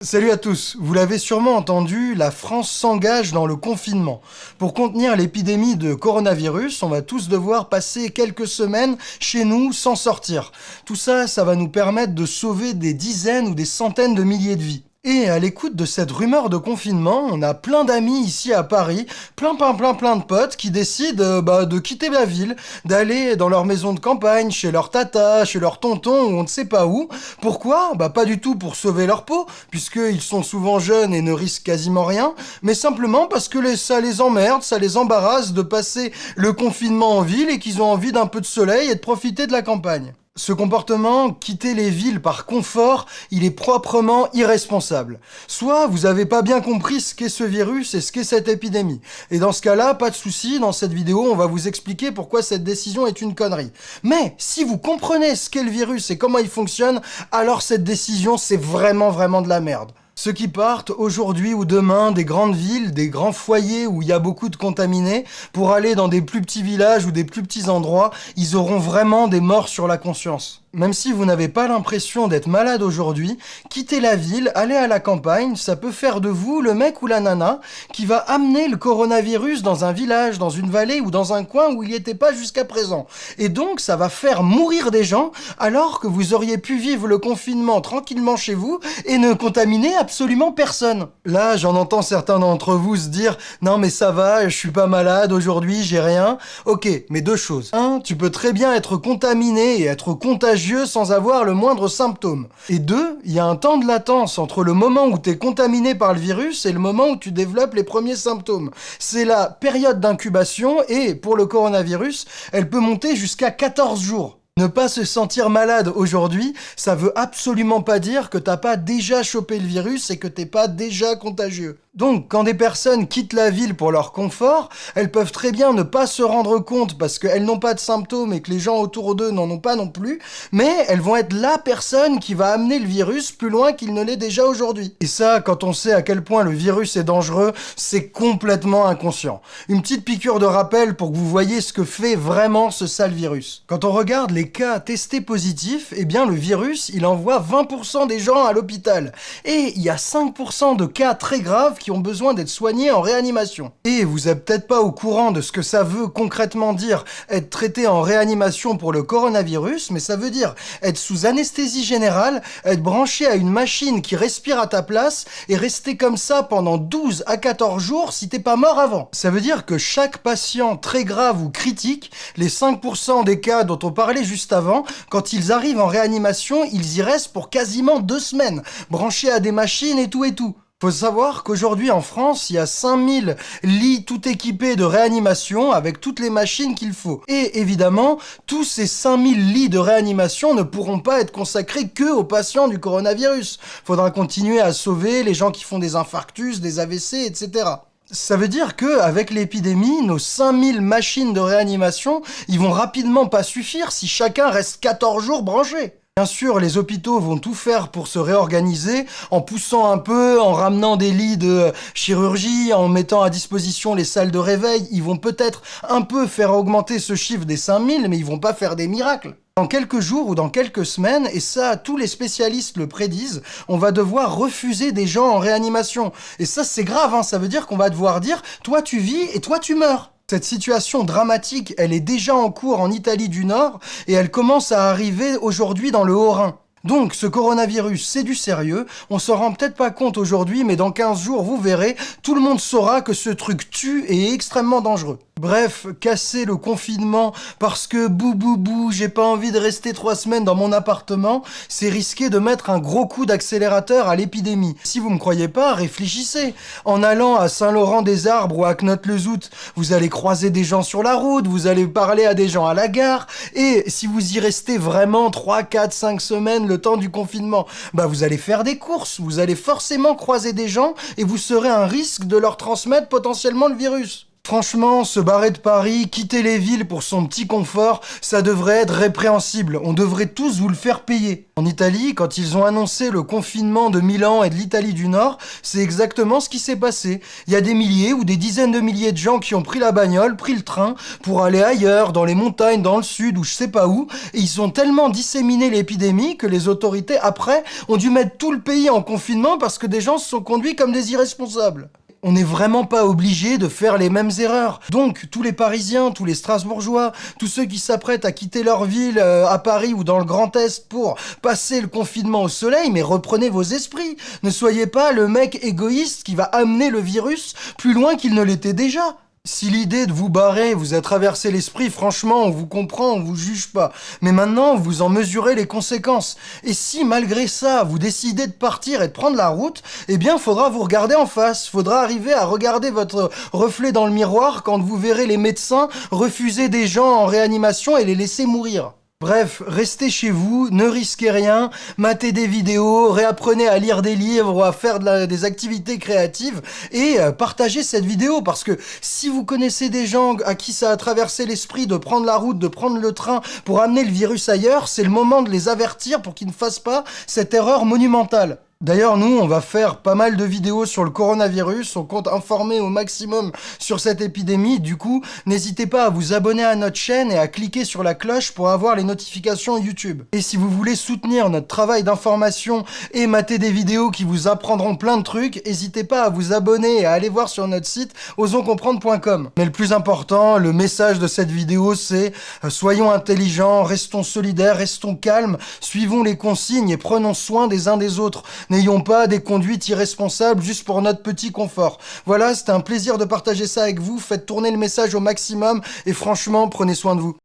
Salut à tous, vous l'avez sûrement entendu, la France s'engage dans le confinement. Pour contenir l'épidémie de coronavirus, on va tous devoir passer quelques semaines chez nous sans sortir. Tout ça, ça va nous permettre de sauver des dizaines ou des centaines de milliers de vies. Et à l'écoute de cette rumeur de confinement, on a plein d'amis ici à Paris, plein de potes qui décident de quitter la ville, d'aller dans leur maison de campagne, chez leur tata, chez leur tonton ou on ne sait pas où. Pourquoi ? Pas du tout pour sauver leur peau, puisqu'ils sont souvent jeunes et ne risquent quasiment rien, mais simplement parce que ça les emmerde, ça les embarrasse de passer le confinement en ville et qu'ils ont envie d'un peu de soleil et de profiter de la campagne. Ce comportement, quitter les villes par confort, il est proprement irresponsable. Soit vous avez pas bien compris ce qu'est ce virus et ce qu'est cette épidémie. Et dans ce cas-là, pas de souci, dans cette vidéo, on va vous expliquer pourquoi cette décision est une connerie. Mais si vous comprenez ce qu'est le virus et comment il fonctionne, alors cette décision, c'est vraiment de la merde. Ceux qui partent aujourd'hui ou demain des grandes villes, des grands foyers où il y a beaucoup de contaminés, pour aller dans des plus petits villages ou des plus petits endroits, ils auront vraiment des morts sur la conscience. Même si vous n'avez pas l'impression d'être malade aujourd'hui, quitter la ville, aller à la campagne, ça peut faire de vous le mec ou la nana qui va amener le coronavirus dans un village, dans une vallée ou dans un coin où il n'y était pas jusqu'à présent. Et donc ça va faire mourir des gens alors que vous auriez pu vivre le confinement tranquillement chez vous et ne contaminer absolument personne. Là, j'en entends certains d'entre vous se dire « Non mais ça va, je suis pas malade aujourd'hui, j'ai rien. » Ok, mais deux choses. Un, tu peux très bien être contaminé et être contagieux sans avoir le moindre symptôme. Et deux, il y a un temps de latence entre le moment où tu es contaminé par le virus et le moment où tu développes les premiers symptômes. C'est la période d'incubation et, pour le coronavirus, elle peut monter jusqu'à 14 jours. Ne pas se sentir malade aujourd'hui, ça veut absolument pas dire que t'as pas déjà chopé le virus et que t'es pas déjà contagieux. Donc, quand des personnes quittent la ville pour leur confort, elles peuvent très bien ne pas se rendre compte parce qu'elles n'ont pas de symptômes et que les gens autour d'eux n'en ont pas non plus, mais elles vont être la personne qui va amener le virus plus loin qu'il ne l'est déjà aujourd'hui. Et ça, quand on sait à quel point le virus est dangereux, c'est complètement inconscient. Une petite piqûre de rappel pour que vous voyez ce que fait vraiment ce sale virus. Quand on regarde les cas testés positifs, eh bien le virus, il envoie 20% des gens à l'hôpital. Et il y a 5% de cas très graves qui ont besoin d'être soignés en réanimation. Et vous êtes peut-être pas au courant de ce que ça veut concrètement dire être traité en réanimation pour le coronavirus, mais ça veut dire être sous anesthésie générale, être branché à une machine qui respire à ta place et rester comme ça pendant 12 à 14 jours si t'es pas mort avant. Ça veut dire que chaque patient très grave ou critique, les 5% des cas dont on parlait juste avant, quand ils arrivent en réanimation, ils y restent pour quasiment 2 semaines, branchés à des machines et tout. Faut savoir qu'aujourd'hui en France, il y a 5000 lits tout équipés de réanimation avec toutes les machines qu'il faut. Et évidemment, tous ces 5000 lits de réanimation ne pourront pas être consacrés que aux patients du coronavirus. Faudra continuer à sauver les gens qui font des infarctus, des AVC, etc. Ça veut dire que avec l'épidémie, nos 5000 machines de réanimation, ils vont rapidement pas suffire si chacun reste 14 jours branché. Bien sûr, les hôpitaux vont tout faire pour se réorganiser, en poussant un peu, en ramenant des lits de chirurgie, en mettant à disposition les salles de réveil. Ils vont peut-être un peu faire augmenter ce chiffre des 5000, mais ils vont pas faire des miracles. Dans quelques jours ou dans quelques semaines, et ça, tous les spécialistes le prédisent, on va devoir refuser des gens en réanimation. Et ça, c'est grave, hein, ça veut dire qu'on va devoir dire « toi tu vis et toi tu meurs ». Cette situation dramatique, elle est déjà en cours en Italie du Nord et elle commence à arriver aujourd'hui dans le Haut-Rhin. Donc, ce coronavirus, c'est du sérieux. On s'en rend peut-être pas compte aujourd'hui, mais dans 15 jours, vous verrez, tout le monde saura que ce truc tue et est extrêmement dangereux. Bref, casser le confinement parce que bou, j'ai pas envie de rester 3 semaines dans mon appartement, c'est risquer de mettre un gros coup d'accélérateur à l'épidémie. Si vous me croyez pas, réfléchissez. En allant à Saint-Laurent-des-Arbres ou à Knott-le-Zout, vous allez croiser des gens sur la route, vous allez parler à des gens à la gare, et si vous y restez vraiment 3, 4, 5 semaines le temps du confinement, vous allez faire des courses, vous allez forcément croiser des gens et vous serez un risque de leur transmettre potentiellement le virus. Franchement, se barrer de Paris, quitter les villes pour son petit confort, ça devrait être répréhensible. On devrait tous vous le faire payer. En Italie, quand ils ont annoncé le confinement de Milan et de l'Italie du Nord, c'est exactement ce qui s'est passé. Il y a des milliers ou des dizaines de milliers de gens qui ont pris la bagnole, pris le train pour aller ailleurs, dans les montagnes, dans le sud ou je sais pas où, et ils ont tellement disséminé l'épidémie que les autorités, après, ont dû mettre tout le pays en confinement parce que des gens se sont conduits comme des irresponsables. On n'est vraiment pas obligé de faire les mêmes erreurs. Donc, tous les Parisiens, tous les Strasbourgeois, tous ceux qui s'apprêtent à quitter leur ville à Paris ou dans le Grand Est pour passer le confinement au soleil, mais reprenez vos esprits. Ne soyez pas le mec égoïste qui va amener le virus plus loin qu'il ne l'était déjà. Si l'idée de vous barrer vous a traversé l'esprit, franchement, on vous comprend, on vous juge pas. Mais maintenant, vous en mesurez les conséquences. Et si, malgré ça, vous décidez de partir et de prendre la route, eh bien, faudra vous regarder en face. Faudra arriver à regarder votre reflet dans le miroir quand vous verrez les médecins refuser des gens en réanimation et les laisser mourir. Bref, restez chez vous, ne risquez rien, matez des vidéos, réapprenez à lire des livres ou à faire des activités créatives et partagez cette vidéo parce que si vous connaissez des gens à qui ça a traversé l'esprit de prendre la route, de prendre le train pour amener le virus ailleurs, c'est le moment de les avertir pour qu'ils ne fassent pas cette erreur monumentale. D'ailleurs, nous, on va faire pas mal de vidéos sur le coronavirus, on compte informer au maximum sur cette épidémie, du coup, n'hésitez pas à vous abonner à notre chaîne et à cliquer sur la cloche pour avoir les notifications YouTube. Et si vous voulez soutenir notre travail d'information et mater des vidéos qui vous apprendront plein de trucs, n'hésitez pas à vous abonner et à aller voir sur notre site osonscomprendre.com. Mais le plus important, le message de cette vidéo, c'est soyons intelligents, restons solidaires, restons calmes, suivons les consignes et prenons soin des uns des autres. N'ayons pas des conduites irresponsables juste pour notre petit confort. Voilà, c'était un plaisir de partager ça avec vous. Faites tourner le message au maximum et franchement, prenez soin de vous.